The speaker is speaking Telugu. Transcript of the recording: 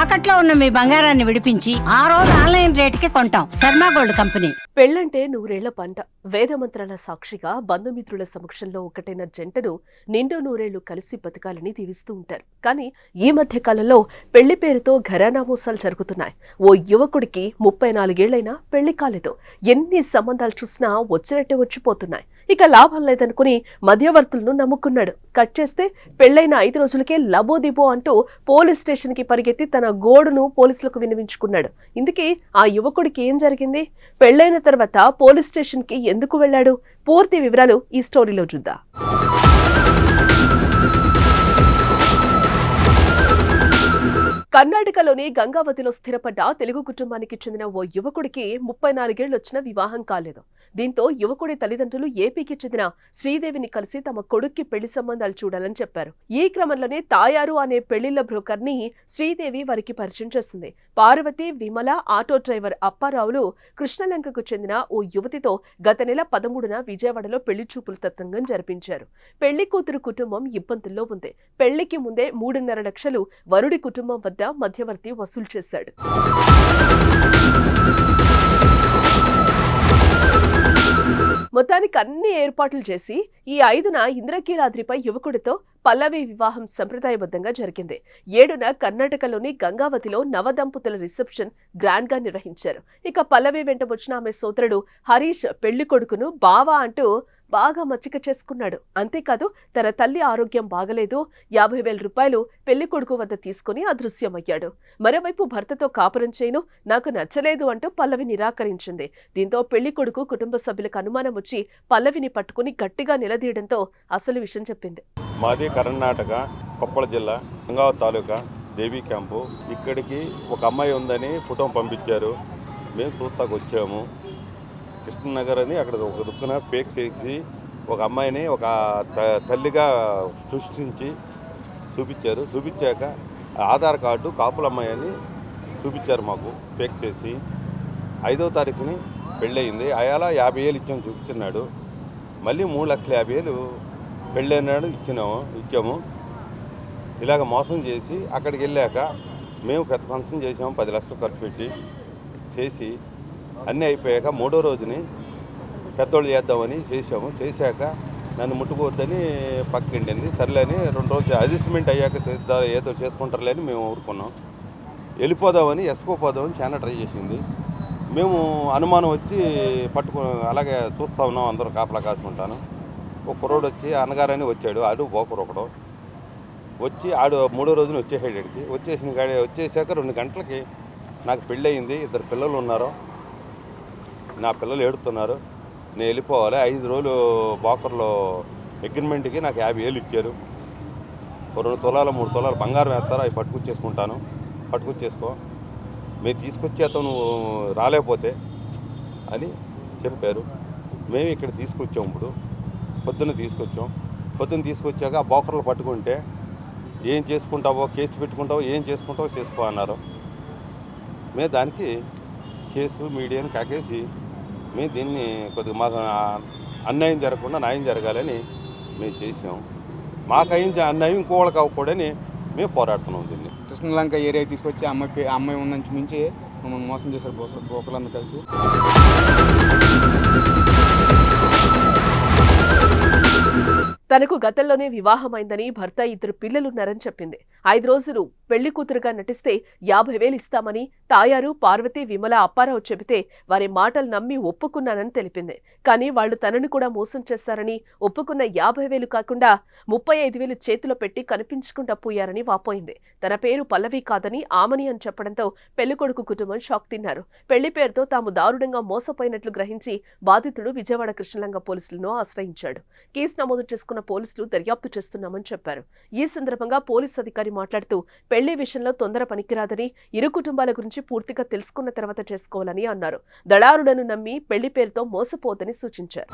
తాకట్లో ఉన్న మీ బంగారాన్ని విడిపించి ఆ రోజు ఆన్లైన్ రేటుకి కొంటాం. Sharma gold company. పెళ్లంటే నూరేళ్ల పంట. వేదమంత్రాల సాక్షిగా బంధుమిత్రుల సమక్షంలో ఒకటైన జంటను నిండు నూరేళ్లు కలిసి బతకాలని దీవిస్తూ ఉంటారు. కానీ ఈ మధ్య కాలంలో పెళ్లి పేరుతో ఘరానా మోసాలు జరుగుతున్నాయి. ఓ యువకుడికి 34 ఏళ్లైనా పెళ్లి కాలేదు. ఎన్ని సంబంధాలు చూసినా వచ్చినట్టే వచ్చిపోతున్నాయి. ఇక లాభం లేదనుకుని మధ్యవర్తులను నమ్ముకున్నాడు. కట్ చేస్తే పెళ్లైన 5 రోజులకే లబోదిబో అంటూ పోలీస్ స్టేషన్ కి పరిగెత్తి తన గోడును పోలీసులకు విన్నవించుకున్నాడు. ఇందుకే ఆ యువకుడికి ఏం జరిగింది? పెళ్లైన తర్వాత పోలీస్ స్టేషన్ కి ఎందుకు వెళ్లాడు? పూర్తి వివరాలు ఈ స్టోరీలో చూద్దాం. కర్ణాటకలోని గంగావతిలో స్థిరపడ్డ తెలుగు కుటుంబానికి చెందిన ఓ యువకుడికి 34 ఏళ్లొచ్చిన వివాహం కాలేదు. దీంతో యువకుడి తల్లిదండ్రులు ఏపీకి చెందిన శ్రీదేవిని కలిసి తమ కొడుక్కి పెళ్లి సంబంధాలు చూడాలని చెప్పారు. ఈ క్రమంలోనే తాయారు అనే పెళ్లిళ్ల బ్రోకర్ ని శ్రీదేవి వారికి పరిచయం చేసింది. పార్వతి, విమల, ఆటో డ్రైవర్ అప్పారావులు కృష్ణలంకకు చెందిన ఓ యువతితో గత నెల 13న విజయవాడలో పెళ్లి చూపులు తతంగం జరిపించారు. పెళ్లి కూతురు కుటుంబం ఇబ్బందుల్లో ఉంది. పెళ్లికి ముందే 3.5 లక్షలు వరుడి కుటుంబం వద్ద మధ్యవర్తి వసూలు చేశాడు. మొత్తానికి అన్ని ఏర్పాట్లు చేసి ఈ 5న ఇంద్రకీలాద్రిపై యువకుడితో పల్లవి వివాహం సంప్రదాయబద్ధంగా జరిగింది. 7న కర్ణాటకలోని గంగావతిలో నవదంపతుల రిసెప్షన్ గ్రాండ్ గా నిర్వహించారు. ఇక పల్లవి వెంట వచ్చిన ఆమె సోదరుడు హరీష్ పెళ్లి కొడుకును బావా అంటూ బాగా మచ్చిక చేసుకున్నాడు. అంతేకాదు తన తల్లి ఆరోగ్యం బాగలేదు, 50,000 రూపాయలు పెళ్లి కొడుకు వద్ద తీసుకుని అదృశ్యమయ్యాడు. మరోవైపు భర్తతో కాపురం చేయను, నాకు నచ్చలేదు అంటూ పల్లవి నిరాకరించింది. దీంతో పెళ్లి కొడుకు కుటుంబ సభ్యులకు అనుమానం వచ్చి పల్లవిని పట్టుకుని గట్టిగా నిలదీయడంతో అసలు విషయం చెప్పింది. మాది కర్ణాటక కొప్పల జిల్లా గంగావతి తాలూకా దేవీ క్యాంపు. ఇక్కడికి ఒక అమ్మాయి ఉందని ఫోటో పంపించారు. మేము చూస్తాకు వచ్చాము. కృష్ణనగర్ అని అక్కడ ఒక దుక్కున పేక్ చేసి ఒక అమ్మాయిని ఒక తల్లిగా సృష్టించి చూపించారు. చూపించాక ఆధార్ కార్డు కాపుల అమ్మాయి అని చూపించారు మాకు పేక్ చేసి. 5వ తారీఖుని పెళ్ళయింది. అయాల 50,000 ఇచ్చాము చూపించున్నాడు. మళ్ళీ 3,50,000 పెళ్ళైనాడు ఇచ్చాము. ఇలాగ మోసం చేసి అక్కడికి వెళ్ళాక మేము పెద్ద ఫంక్షన్ చేసాము. 10 లక్షలు ఖర్చు పెట్టి చేసి అన్నీ అయిపోయాక 3వ రోజుని పెద్దోళ్ళు చేద్దామని చేసాము. చేశాక నన్ను ముట్టుకోవద్దని పక్కిండింది. సర్లేని 2 రోజులు అడ్జస్ట్మెంట్ అయ్యాక ఏదో చేసుకుంటారులే అని మేము ఊరుకున్నాం. వెళ్ళిపోదామని ఎసుకోపోదామని చాలా ట్రై చేసింది. మేము అనుమానం వచ్చి అలాగే చూస్తూ ఉన్నాం. అందరూ కాపలా కాసుకుంటాను. ఒక కుర్రోడు వచ్చి అన్నగారని వచ్చాడు. ఆడు బోకరు ఒకడు వచ్చి ఆడు 3వ రోజున వచ్చేసాడు. ఇక్కడికి వచ్చేసాక 2 గంటలకి నాకు పెళ్ళయింది, 2 పిల్లలు ఉన్నారు, నా పిల్లలు ఏడుతున్నారు, నేను వెళ్ళిపోవాలి. 5 రోజులు బోకర్లో అగ్రిమెంట్కి నాకు 50,000 ఇచ్చారు. 2 తులాలు 3 తులాలు బంగారం వేస్తారు, అవి పట్టుకొచ్చేసుకుంటాను, పట్టుకొచ్చేసుకో, మేము తీసుకొచ్చేస్తాం నువ్వు రాలేకపోతే అని చెప్పారు. మేము ఇక్కడ తీసుకొచ్చాం. ఇప్పుడు పొద్దున్న తీసుకొచ్చాక ఆ బోకర్లు పట్టుకుంటే ఏం చేసుకుంటావో, కేసు పెట్టుకుంటావో, ఏం చేసుకుంటావో చేసుకో అన్నారు. మేము దానికి కేసు మీడియాని కాకేసి మేము దీన్ని కొద్దిగా మాకు అన్యాయం జరగకుండా న్యాయం జరగాలని మేము చేసాం. మాకు అన్యాయం ఇంకోళ్ళకి అవ్వకూడదని మేము పోరాడుతున్నాం. దీన్ని కృష్ణలంక ఏరియా తీసుకొచ్చి అమ్మాయి ఉన్నంచి నుంచి మమ్మల్ని మోసం చేశారు బోకర్లందరూ కలిసి. తనకు గతంలోనే వివాహమైందని, భర్త 2 పిల్లలున్నారని చెప్పింది. 5 రోజులు పెళ్లి కూతురుగా నటిస్తే 50,000 ఇస్తామని తాయారు, పార్వతి, విమల, అప్పారావు చెబితే వారి మాటలు నమ్మి ఒప్పుకున్నానని తెలిపింది. కానీ వాళ్లు తనను కూడా మోసం చేశారని, ఒప్పుకున్న 50,000 కాకుండా 35,000 చేతిలో పెట్టి కనిపించకుండా పోయారని వాపోయింది. తన పేరు పల్లవి కాదని ఆమని అని చెప్పడంతో పెళ్లికొడుకు కుటుంబం షాక్ తిన్నారు. పెళ్లి పేరుతో తాము దారుణంగా మోసపోయినట్లు గ్రహించి బాధితుడు విజయవాడ కృష్ణలంక పోలీసులను ఆశ్రయించాడు. కేసు నమోదు చేసుకున్న పోలీసులు దర్యాప్తు చేస్తున్నామని చెప్పారు. ఈ సందర్భంగా పోలీసు అధికారి మాట్లాడుతూ పెళ్లి విషయంలో తొందర పనికిరాదని, ఇరు కుటుంబాల గురించి పూర్తిగా తెలుసుకున్న తర్వాత చేసుకోవాలని అన్నారు. దళారులను నమ్మి పెళ్లి పేరుతో మోసపోవద్దని సూచించారు.